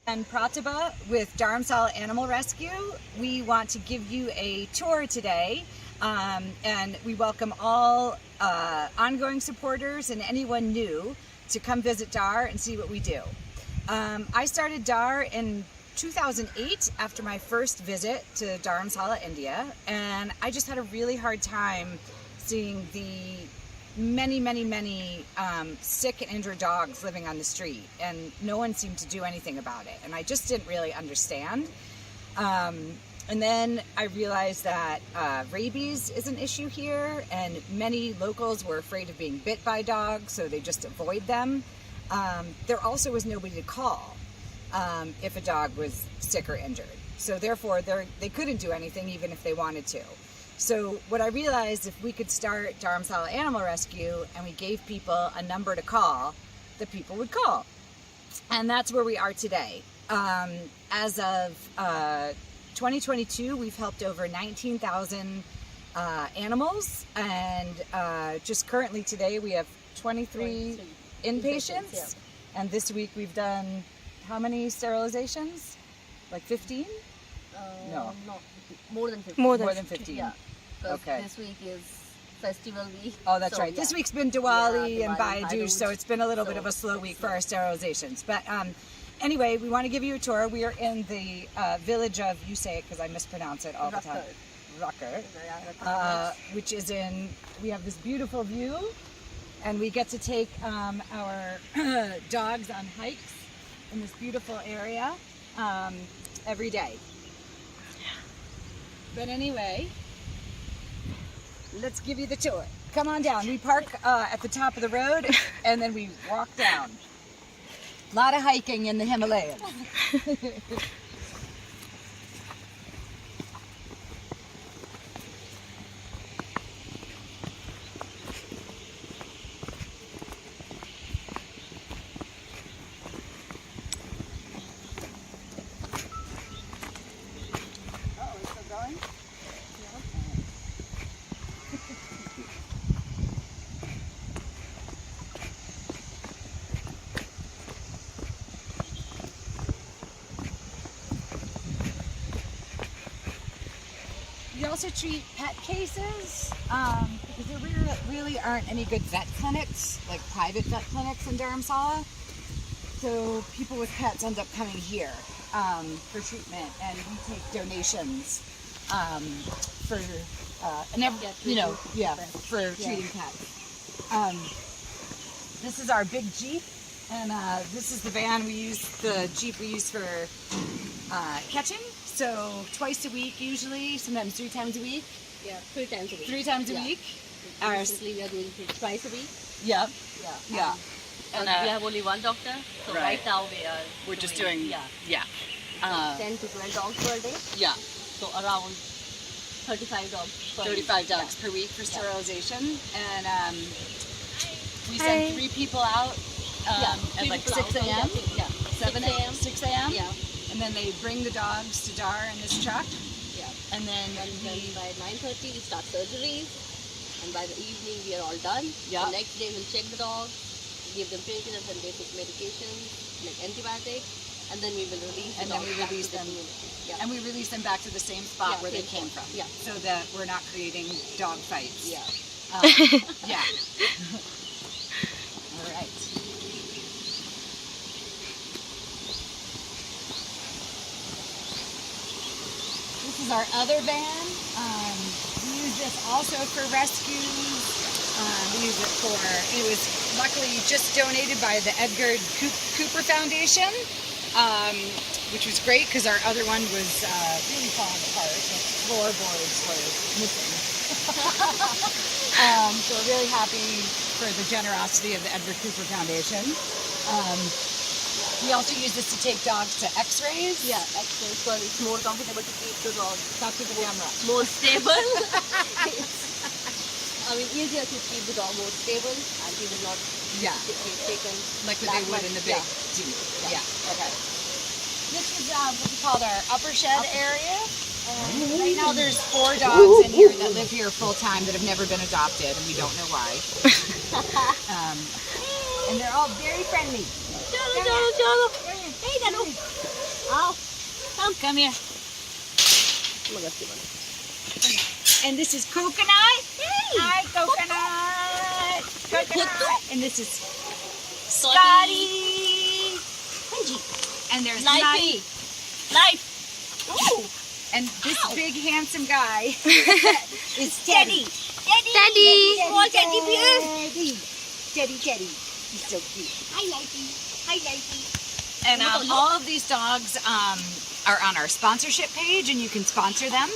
And Pratibha with Dharamsala Animal Rescue. We want to give you a tour today, and we welcome all ongoing supporters and anyone new to come visit DAR and see what we do. I started DAR in 2008 after my first visit to Dharamsala, India, and I just had a really hard time seeing the many sick and injured dogs living on the street, and no one seemed to do anything about it, and I just didn't really understand. And then I realized that rabies is an issue here, and many locals were afraid of being bit by dogs, so they just avoid them. There also was nobody to call if a dog was sick or injured, so therefore they couldn't do anything even if they wanted to. So what I realized, if we could start Dharamsala Animal Rescue and we gave people a number to call, the people would call. And that's where we are today. As of 2022, we've helped over 19,000 animals, and just currently today we have 23 inpatients. And this week we've done how many sterilizations? Like 15? No. More than 15. More than 15. Yeah. Okay. This week is festival week. Oh, that's so, right. yeah. This week's been Diwali and Bhai Bhai Dooj, so it's been a little bit of a slow week for our sterilizations. But anyway, we want to give you a tour. We are in the village of, you say it because I mispronounce it all the time, Rucker, which is in, we have this beautiful view, and we get to take our dogs on hikes in this beautiful area every day. But anyway, let's give you the tour. Come on down. We park at the top of the road and then we walk down. A lot of hiking in the Himalayas. We also treat pet cases because there really aren't any good vet clinics, like private vet clinics in Dharamsala. So people with pets end up coming here for treatment, and we take donations for treating pets. This is our big Jeep, and this is the van we use, the Jeep we use for catching. So twice a week usually, sometimes 3 times a week. Yeah, 3 times a week. 3 times a week. Recently we are doing twice a week. Yeah. Yeah. And we have only one doctor, so right now we're just doing 10 to 12 dogs per day. Yeah. So around 35 dogs per 35 week. dogs per week for sterilization, and we send 3 people out at like 6 a.m. 7 a.m. 6 a.m. Yeah. And then they bring the dogs to DAR in this truck. Yeah. And then by 9:30 we start surgeries, and by the evening we are all done. Yeah. The next day we'll check the dogs, give them painkillers and basic medications like antibiotics, and then we will release them. Yeah. And we release them back to the same spot where they came from. Yeah. So that we're not creating dog fights. Yeah. Yeah. All right. This is our other van. We use this also for rescues. We use it for, it was luckily just donated by the Edgar Cooper Foundation, which was great because our other one was really falling apart. The floorboards were missing. So we're really happy for the generosity of the Edgar Cooper Foundation. We also use this to take dogs to x-rays. Yeah, x-rays, because it's more comfortable to keep the dog. Talk to the camera. More stable. I mean, easier to keep the dog more stable, and he will not be taken like what they would in the big Jeep. Yeah. Okay. This is what we call our upper shed area. Right now there's 4 dogs in here that live here full time that have never been adopted, and we don't know why. And they're all very friendly. Chalo. Hey, Danu. Ow. Come here. Magassi mana. And this is Coconut. Hi, Coconut. Coconut. And this is Scotty. And there's Life. Life. Ooh. And this big handsome guy is Teddy. Teddy. Small teddy bear. Teddy. He's so cute. Hi, Lifey. Hi, Lifey. And all of these dogs are on our sponsorship page, and you can sponsor them.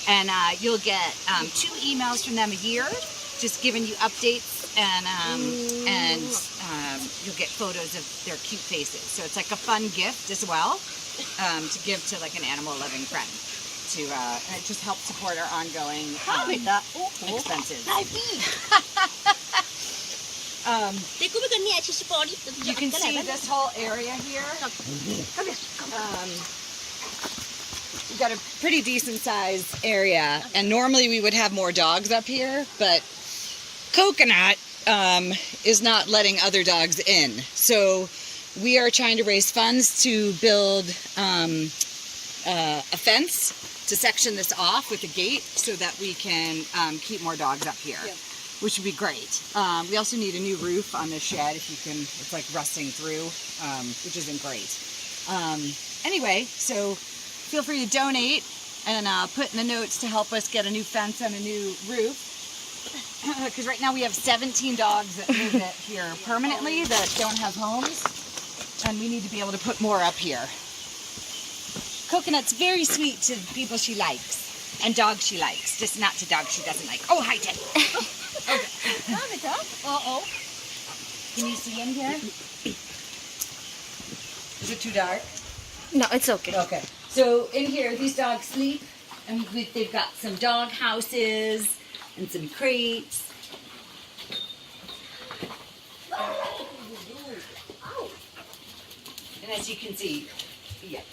And you'll get 2 emails from them a year, just giving you updates, and you'll get photos of their cute faces. So it's like a fun gift as well to give to like an animal-loving friend. And it just helps support our ongoing expenses. You can see this whole area here. We've got a pretty decent sized area, and normally we would have more dogs up here, but Coconut is not letting other dogs in. So we are trying to raise funds to build a fence to section this off with a gate so that we can keep more dogs up here. Yeah. Which would be great. We also need a new roof on this shed if you can. It's like rusting through, which isn't great. Anyway, so feel free to donate and put in the notes to help us get a new fence and a new roof. Because right now we have 17 dogs that live here permanently that don't have homes, and we need to be able to put more up here. Coconut's very sweet to people she likes and dogs she likes, just not to dogs she doesn't like. Oh, hi, Teddy. Okay. Uh-oh. Can you see in here? Is it too dark? No, it's okay. Okay. So in here, these dogs sleep, and they've got some dog houses and some crates. And as you can see, yeah.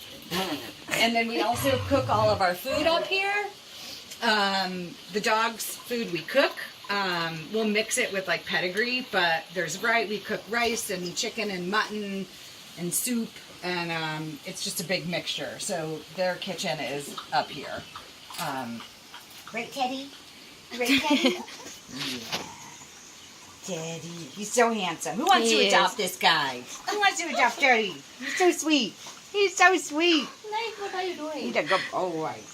And then we also cook all of our food up here. The dogs' food we cook. We'll mix it with like pedigree, but we cook rice and chicken and mutton and soup, and it's just a big mixture. So their kitchen is up here. Right, Teddy? Right, Teddy? Yeah. Teddy. He's so handsome. Who wants to adopt this guy? Who wants to adopt Teddy? He's so sweet. He's so sweet. Life, what are you doing? Need to go. Oh, right.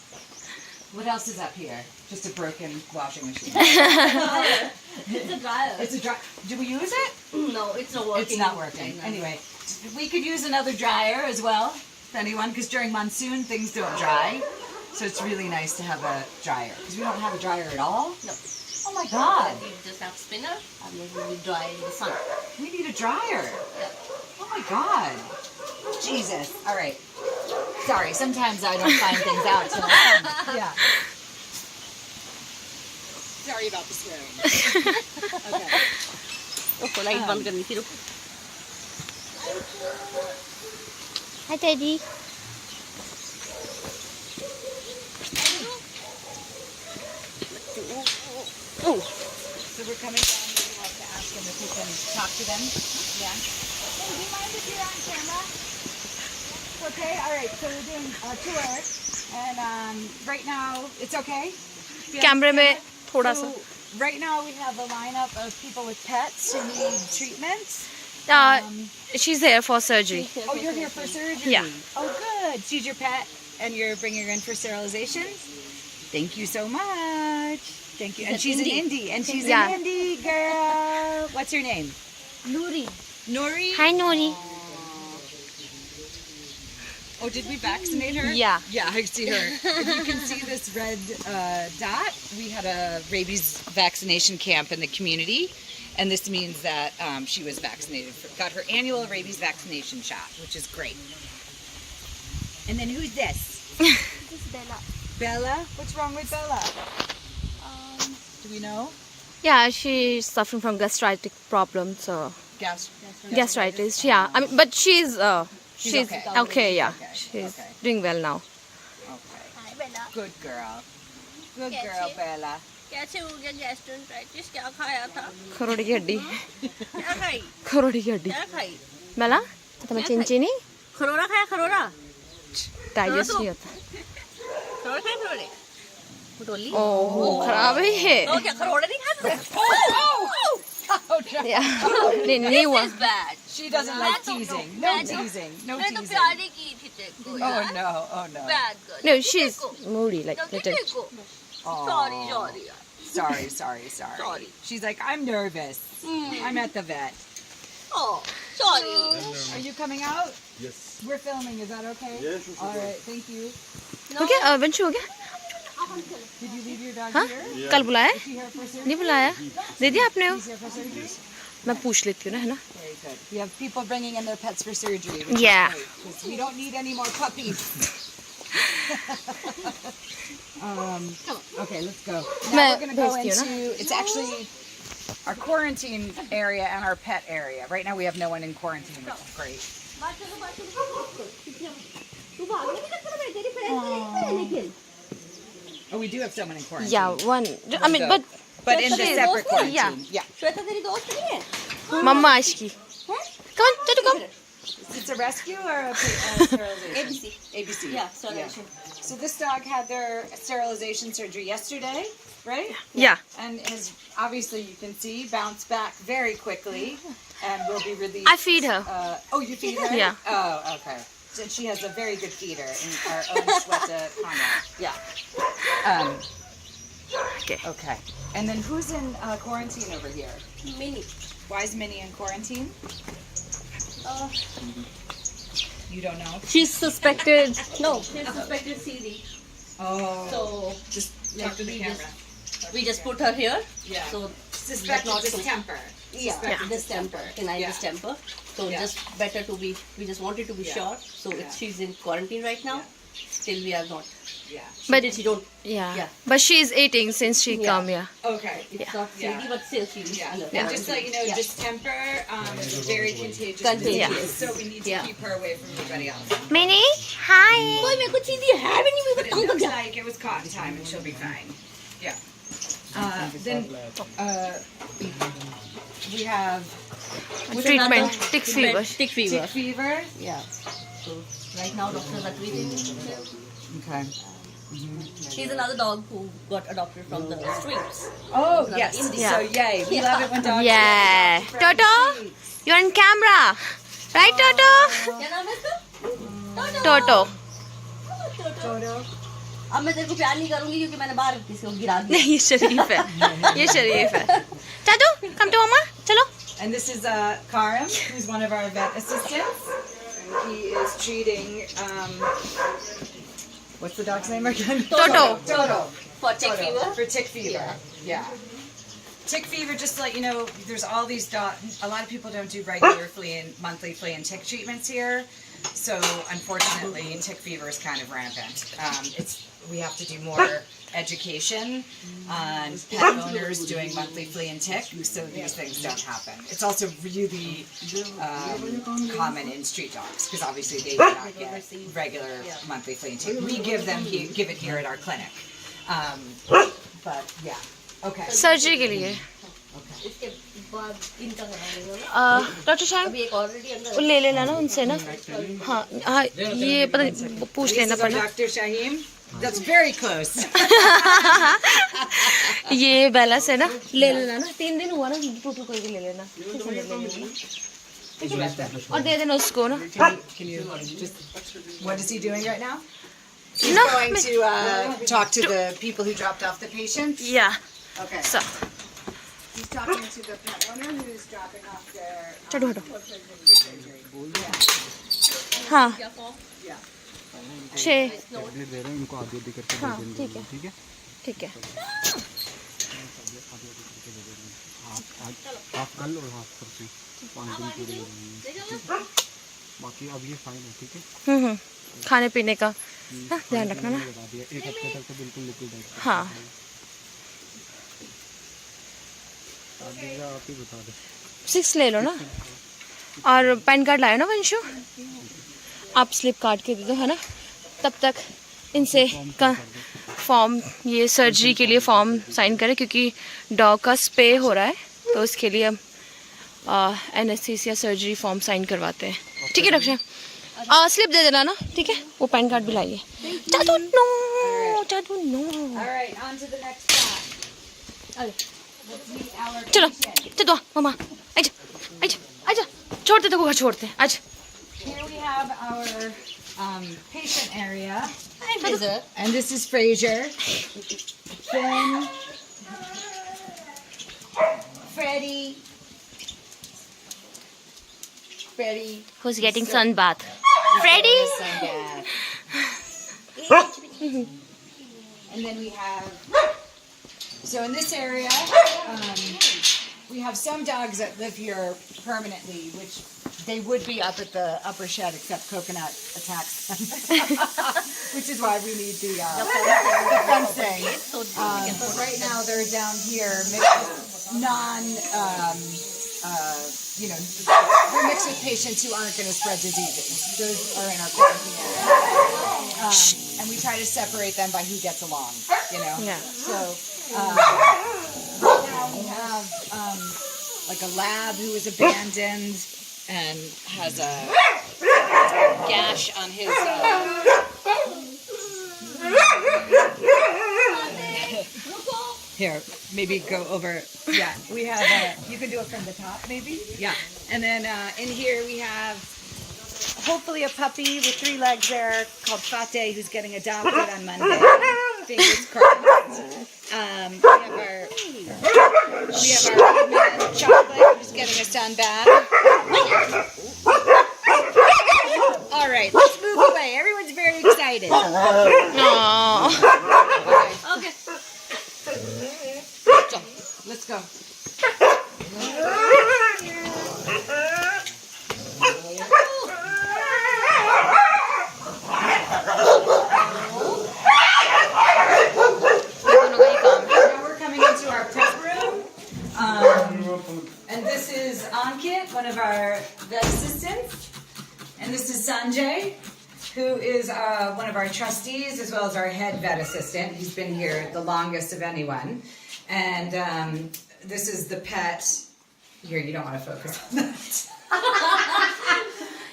What else is up here? Just a broken washing machine. It's a dryer. It's a dryer. Do we use it? No, it's not working. It's not working. Anyway, we could use another dryer as well, if anyone, because during monsoon things don't dry. So it's really nice to have a dryer. Because we don't have a dryer at all. No. Oh my God. We just have spinner, and then we dry in the sun. We need a dryer. Oh my God. Jesus. All right. Sorry, sometimes I don't find things out till I come. Yeah. Sorry about the swearing. Okay. Oh, light बंद करनी थी, रुको. Hi, Teddy. Oh. So we're coming down here. We'll have to ask them if we can talk to them. Yeah. Hey, do you mind if you're on camera? Okay. All right. So we're doing a tour, and right now it's okay. Camera में थोड़ा सा. So right now we have a lineup of people with pets who need treatments. She's here for surgery. Oh, you're here for surgery? Yeah. Oh, good. She's your pet, and you're bringing her in for sterilization? Thank you so much. Thank you. And she's an Indie. And she's an Indie girl. What's her name? Nuri. Nori? Hi, Nori. Oh, did we vaccinate her? Yeah. Yeah, I see her. If you can see this red dot, we had a rabies vaccination camp in the community. And this means that she was vaccinated, got her annual rabies vaccination shot, which is great. And then who's this? This is Bella. Bella? What's wrong with Bella? Do we know? Yeah, she's suffering from gastritic problems. So gastritis. Yeah. I mean, but she's okay. Yeah. She's doing well now. Okay. Hi, Bella. Good girl. Good girl, Bella. कैसे हो गया gastroenteritis क्या खाया था खरोड़ी की हड्डी क्या खाई खरोड़ी की हड्डी क्या खाई Bella, तमे चिंचिनी खरोरा खाया खरोरा डाइजेस्ट नहीं होता। खरोड़े फुटोली ओह खराब है ये। तो क्या खरोड़े नहीं खाते? नहीं नहीं हुआ। Bad. She doesn't like teasing. No teasing. No मैं तो teasing. प्यारे की थी तेरे को यार। Oh no. Oh no. Bad girl. No, she's moody like little. Sorry यार। Sorry. Sorry. She's like, I'm nervous. I'm at the vet. Oh, sorry. Are you coming out? Yes. We're filming. Is that okay? Yes, sure. All right. Thank you. हो गया वंशु हो गया? Did you leave your dog हाँ here? कल बुलाया? Is he here for surgery? नहीं बुलाया? दे दिया आपने? He's here for surgery? मैं पूछ लेती हूँ ना है ना? Very good. We have people bringing in their pets for surgery. Which Yeah. is great, 'cause we don't need any more puppies. Okay, let's go. Now मैं we're going to go भेजती हूँ ना? into, it's actually our quarantine area and our pet area. Right now we have no one in quarantine, which is great. Oh, we do have someone in quarantine. Yeah, one. I mean, Good. But in the she's- separate quarantine. yeah. Yeah. Shweta तेरी दोस्त नहीं है? मम्मा आज की. Come on, Tatu, come. It's a rescue or a sterilization? ABC. ABC. Yeah, sterilization. So this dog had their sterilization surgery yesterday, right? Yeah. And has obviously, you can see, bounced back very quickly and will be released. I feed her. Oh, you feed her? Yeah. Oh, okay. So she has a very good feeder in our own Shweta Conrad. Yeah. Okay. Okay. And then who's in quarantine over here? Mini. Why is Minnie in quarantine? You don't know? She's suspected. No, she's suspected CD. Oh. So Just talk to the camera. we just put her here. Yeah. So Suspected not to- distemper. yeah, distemper, canine Yeah. distemper. So Yeah. just better to be. We just wanted to be Yeah. sure. So Yeah. if she's in quarantine right now, still we are not. Yeah. But She don't. yeah. Yeah. But she's eating since she Yeah. come here. Okay. It's not CD, Yeah. but still she is. Yeah. under And just so you know, Yeah. distemper is a very contagious Contagious. disease, so we need to Yeah. keep her away from everybody else. Minnie, hi. कोई मेरे को CD है भी नहीं, मेरे But को it तंग कर looks दिया. like it was cotton time and she'll be fine. Yeah. Then we have Treatment, tick fever. Tick fever. tick fever. Yeah. So right now doctors are treating it. Okay. She's another dog who got adopted from the streets. Oh yes. India. So yay, we Yeah. love it when dogs. Yeah. get adopted from Toto, the streets. you're on camera. Right, Toto? क्या नाम है इसका? Toto. Toto. अब मैं तेरे को प्यार नहीं करूंगी क्योंकि मैंने बाहर किसी को गिरा दिया. ये शरीफ है. ये शरीफ है. Tatu, come to mama. चलो. And this is Karim, who's one of our vet assistants. And he is treating, what's the dog's name again? Toto. Toto. For tick Toto. fever. For tick fever. Yeah. Tick fever, just to let you know, there's all these dogs. A lot of people don't do regular flea and monthly flea and tick treatments here. So unfortunately, tick fever is kind of rampant. We have to do more education on pet owners doing monthly flea and tick, so these things don't happen. It's also really common in street dogs because obviously they do not get regular monthly flea and tick. We give it here at our clinic. But yeah, okay. Surgery के लिए. इसके बाद इनका करवाएंगे ना. Doctor साहब अभी एक ऑलरेडी अंदर. ले लेना ना उनसे ना. हाँ हाँ ये पता नहीं पूछ This लेना is our पड़ना. Dr. Shaheem. That's very close. ये बेला से ना ले लेना ना. 3 दिन हुआ ना टूटू करके ले लेना. और दे देना उसको ना. Can you just, what is he doing right now? He's No, going to talk to the people who dropped off the patients. Yeah. Okay. So He's talking to the pet owner who's dropping off their चलो हटो. surgery. हाँ Yeah. 6. Tablet दे रहे हैं इनको आधी आधी करके हाँ दे ठीक देंगे. है ठीक है. ठीक है. हाफ कल और हाफ परसों 5 दिन के लिए. बाकी अब ये फाइन है. ठीक है. खाने पीने का हाँ, ध्यान रखना ना. बता दिया 1 हफ्ते तक तो बिल्कुल लिक्विड डाइट. हाँ आप ही बता दो. 6 ले लो ना. और पैन कार्ड लाए ना वंशु. आप स्लिप काट के दे दो है ना. तब तक इनसे का फॉर्म ये सर्जरी के लिए फॉर्म साइन करें क्योंकि डॉग का स्पे हो रहा है तो उसके लिए एनेस्थीसिया सर्जरी फॉर्म साइन करवाते हैं. ठीक है डॉक्टर. स्लिप दे देना ना, ठीक है? वो पैन कार्ड भी लाइए. जादू नो, जादू no. All right, on to the next spot. Let's meet our चलो, patient. चलो मामा, आजा, आजा, आजा. छोड़ते तो घर छोड़ते, आजा. Here we have our patient area. Hi, Fraser. And this is Fraser. Finn. Freddie. Freddie. Who's getting sun bath? Freddy. And then we have, so in this area, we have some dogs that live here permanently, which they would be up at the upper shed, except Coconut attacks them, which is why we need the fencing. But right now they're down here mixed with they're mixed with patients who aren't going to spread diseases. Those are in our quarantine area. And we try to separate them by who gets along, Yeah. So right now we have like a lab who was abandoned and has a gash on his here, maybe go over. Yeah, we have you can do it from the top maybe. Yeah. And then in here we have hopefully a puppy with 3 legs there called Fate, who's getting adopted on Monday. Fingers crossed. We have our man Chocolate, who's getting a sun bath. All right, let's move away. Everyone's very excited. Aww. Okay. Let's go. Now we're coming into our prep room. And this is Ankit, one of our vet assistants. And this is Sanjay, who is one of our trustees, as well as our head vet assistant. He's been here the longest of anyone. And this is the pet. Here, you don't want to focus on that.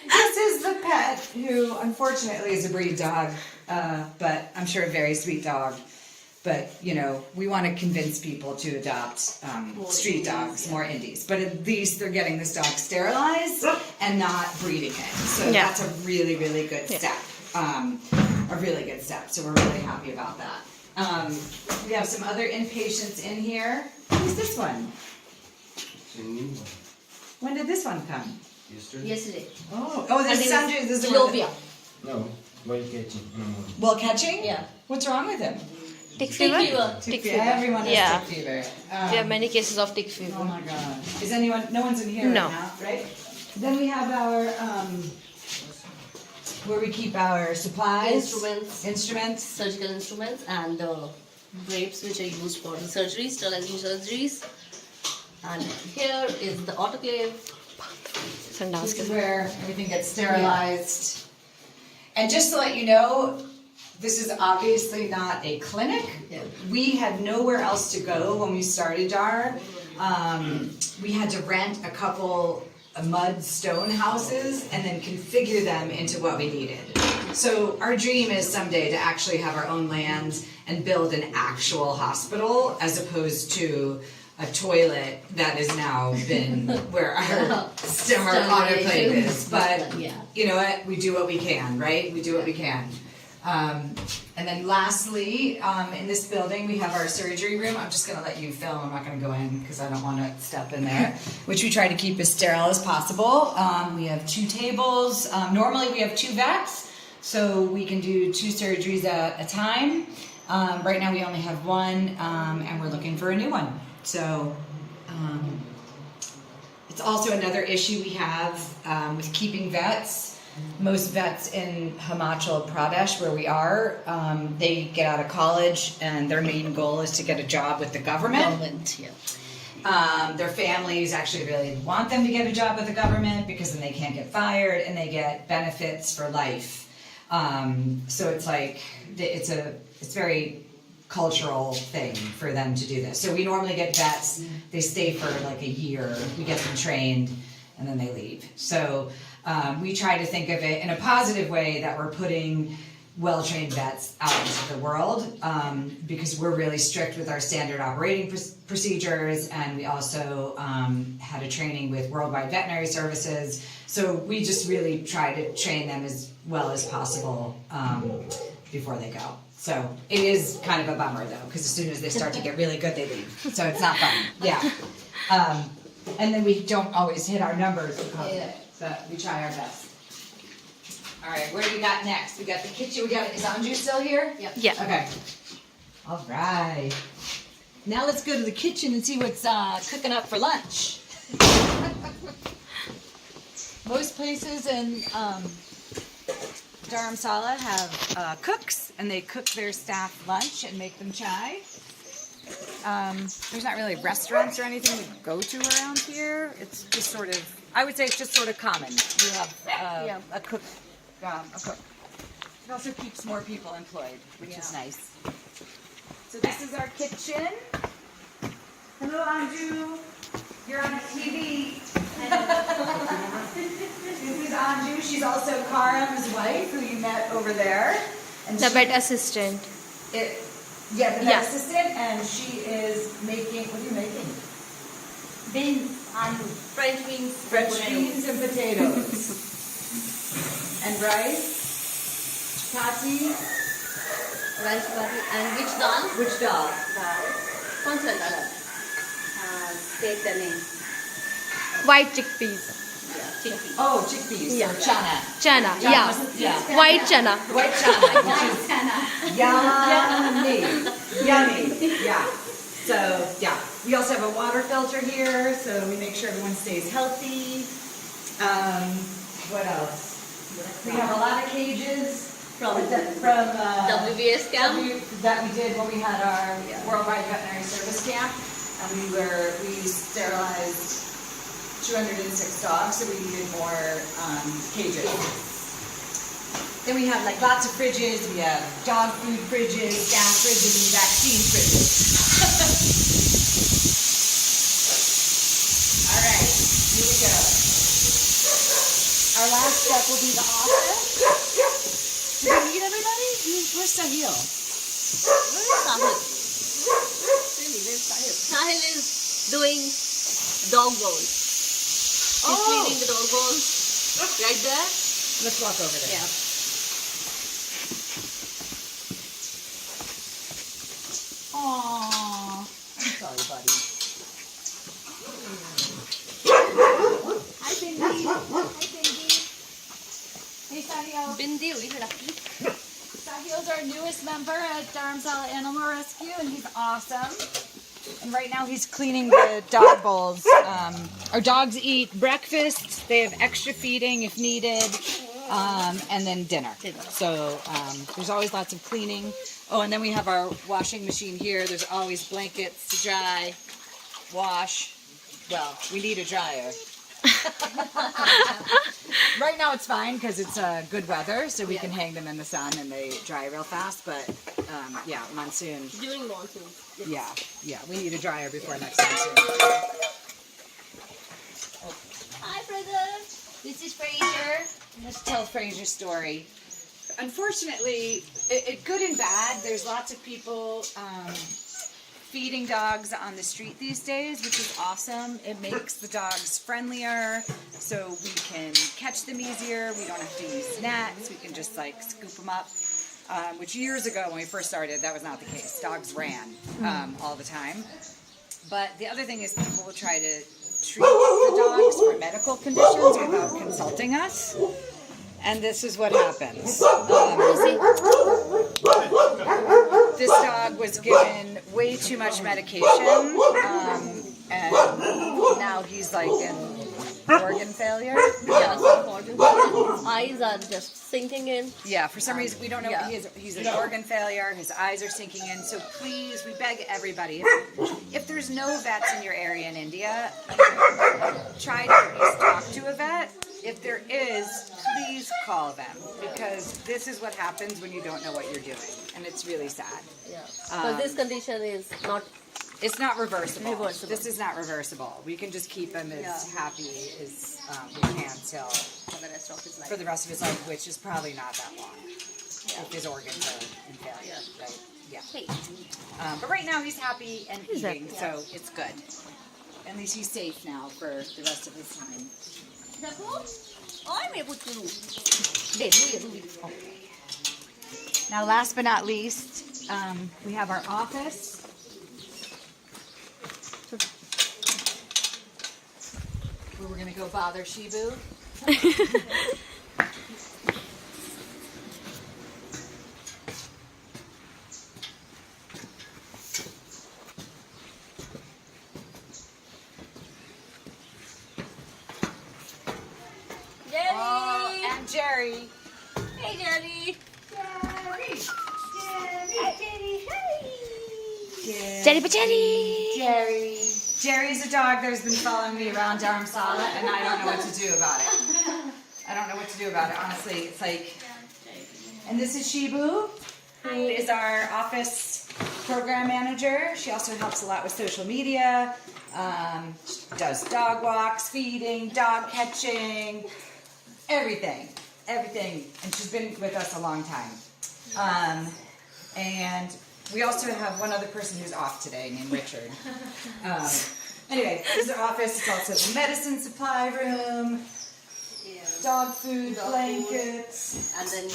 This is the pet who, unfortunately, is a breed dog, but I'm sure a very sweet dog. But, we want to convince people to adopt street dogs, more indies. But at least they're getting this dog sterilized and not breeding it. So that's a really, really good step. A really good step. So we're really happy about that. We have some other inpatients in here. Who's this one? When did this one come? Yesterday. Oh, this is Sanjay. This is Lovia. No, while catching. Well, catching? Yeah. What's wrong with him? Tick fever? Tick fever. Everyone has Yeah. tick fever. We have many cases of tick Oh fever. my god. Is anyone? No one's in here No. right now, right? Then we have our where we keep our supplies, instruments. Surgical instruments, and the drapes which are used for the surgeries, sterilizing surgeries. And here is the autoclave. This is where everything gets sterilized. And just to let you know, this is obviously not a clinic. Yeah. We had nowhere else to go when we started DAR. We had to rent a couple of mud stone houses and then configure them into what we needed. So our dream is someday to actually have our own land and build an actual hospital as opposed to a toilet that has now been where our autoclave is. But you know what? We do what we can, right? We do what we can. And then lastly, in this building, we have our surgery room. I'm just going to let you film. I'm not going to go in because I don't want to step in there, which we try to keep as sterile as possible. We have 2 tables. Normally we have 2 vets, so we can do 2 surgeries at a time. Right now we only have 1, and we're looking for a new one. So it's also another issue we have with keeping vets. Most vets in Himachal Pradesh, where we are, they get out of college and their main goal is to get a job with the government. Their families actually really want them to get a job with the government because then they can't get fired and they get benefits for life. So it's like it's very cultural thing for them to do this. So we normally get vets, they stay for like a year, we get them trained, and then they leave. So we try to think of it in a positive way, that we're putting well-trained vets out into the world, because we're really strict with our standard operating procedures, and we also had a training with Worldwide Veterinary Services. So we just really try to train them as well as possible before they go. So it is kind of a bummer though, because as soon as they start to get really good, they leave. So it's not fun. Yeah. And then we don't always hit our numbers because of it, but we try our best. All right, where do we got next? We got the kitchen. Is Anju still here? Yep. Yeah. Okay. All right. Now let's go to the kitchen and see what's cooking up for lunch. Most places in Dharamsala have cooks, and they cook their staff lunch and make them chai. There's not really restaurants or anything to go to around here. It's just sort of, I would say it's just sort of common. You have a cook. It also keeps more people employed, which is nice. So this is our kitchen. Hello, Anju. You're on TV. This is Anju. She's also Karam's wife, who you met over there. And The vet assistant. the vet assistant, and she is making. What are you making? Beans, aloo, French beans, French beans and potatoes. And rice. Chapati. rice chapati, and which dal? Which dal? Dal. कौन सा दाल है? State the name. White chickpeas. Chickpea. Oh, chickpeas. Yeah. Or chana. Chana. Yeah. White chana. White chana, which is yummy. Yummy. Yeah. So, yeah. We also have a water filter here, so we make sure everyone stays healthy. What else? We have a lot of cages from WBS camp. that we did when we had our Worldwide Veterinary Service camp, and we sterilized 206 dogs, so we needed more cages. Then we have like lots of fridges. We have dog food fridges, gas fridges, and vaccine fridges. All right, here we go. Our last step will be the office. Did we meet everybody? Where's Sahil? Where is Sahil? Really, there's Sahil. Sahil is doing dog bowls. He's cleaning the dog bowls. Right there. Let's walk over there. Yeah. Aww. I'm sorry, buddy. Hi, Bindi. Hi, Bindi. Hey, Sahil. Bindi हुई है रखी. Sahil's our newest member at Dharamsala Animal Rescue, and he's awesome. And right now he's cleaning the dog bowls. Our dogs eat breakfast. They have extra feeding if needed, and then dinner. So there's always lots of cleaning. Oh, and then we have our washing machine here. There's always blankets to dry, wash. Well, we need a dryer. Right now it's fine because it's good weather, so we can hang them in the sun and they dry real fast. But yeah, monsoon. During monsoon. Yeah, we need a dryer before next monsoon. Hi, brother. This is Fraser. Let's tell Fraser's story. Unfortunately, good and bad, there's lots of people feeding dogs on the street these days, which is awesome. It makes the dogs friendlier, so we can catch them easier. We don't have to use nets. We can just like scoop them up, which years ago when we first started, that was not the case. Dogs ran all the time. But the other thing is people will try to treat the dogs for medical conditions without consulting us. And this is what happens. This dog was given way too much medication, and now he's like in organ failure. Yeah, some organ failure. His eyes are just sinking in. Yeah, for some reason we don't know. He's an organ failure. His eyes are sinking in. So please, we beg everybody, if there's no vets in your area in India, try to at least talk to a vet. If there is, please call them, because this is what happens when you don't know what you're doing, and it's really sad. Yeah. Because this condition is not It's not reversible. Reversible. This is not reversible. We can just keep him as happy as we can till For the rest of his life. for the rest of his life, which is probably not that long. If his organs are in failure, right? Yeah. Hey. But right now he's happy and He's eating, happy. so it's good. At least he's safe now for the rest of his time. I'm able to. Now, last but not least, we have our office. Where we're gonna go bother Shibu. Jerry! And Jerry. Hey, Jerry! Jerry Pacheri. Jerry. Jerry's a dog that has been following me around Dharamsala, and I don't know what to do about it. I don't know what to do about it, honestly. It's like, and this is Shibu, who is our office program manager. She also helps a lot with social media, does dog walks, feeding, dog catching, everything. And she's been with us a long time. And we also have one other person who's off today named Richard. Anyway, this is our office. It's also the medicine supply room, dog food, blankets. And then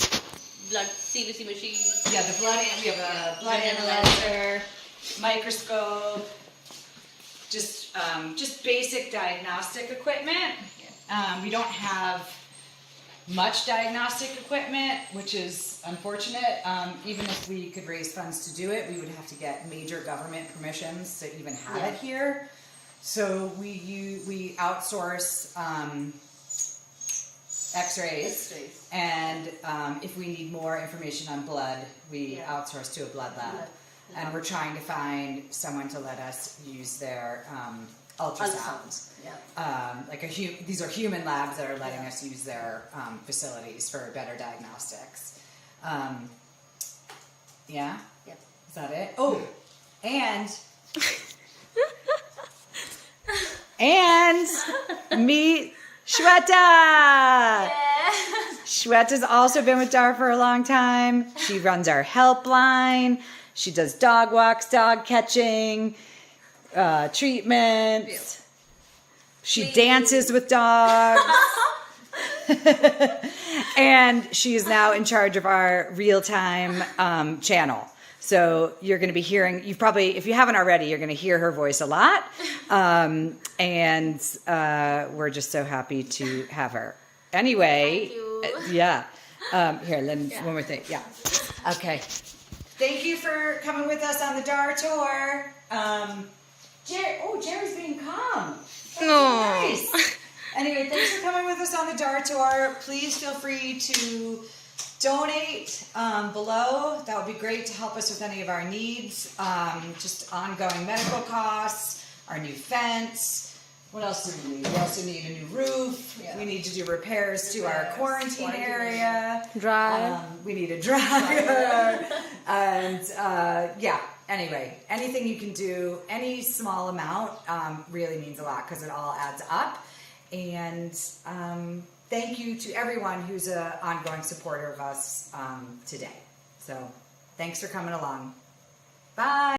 blood CBC machine. Yeah, the blood. We have a blood analyzer, microscope, just basic diagnostic equipment. We don't have much diagnostic equipment, which is unfortunate. Even if we could raise funds to do it, we would have to get major government permissions to even have it here. So we outsource X-rays, and if we need more information on blood, we outsource to a blood lab. And we're trying to find someone to let us use their ultrasounds. These are human labs that are letting us use their facilities for better diagnostics. Yeah? Yep. Is that it? Oh, and meet Shweta! Shweta's also been with DAR for a long time. She runs our helpline. She does dog walks, dog catching, treatments. She dances with dogs. And she is now in charge of our real-time channel. So you're going to be hearing, if you haven't already, you're going to hear her voice a lot. And we're just so happy to have her. Anyway, yeah. Here, one more thing. Yeah. Okay. Thank you for coming with us on the DAR tour. Jerry's being calm. That's nice. Anyway, thanks for coming with us on the DAR tour. Please feel free to donate below. That would be great to help us with any of our needs. Just ongoing medical costs, our new fence. What else do we need? We also need a new roof. Yeah. We need to do repairs to our quarantine area. Dryer. We need a dryer. And anyway, anything you can do, any small amount really means a lot because it all adds up. And thank you to everyone who's an ongoing supporter of us today. So thanks for coming along. Bye.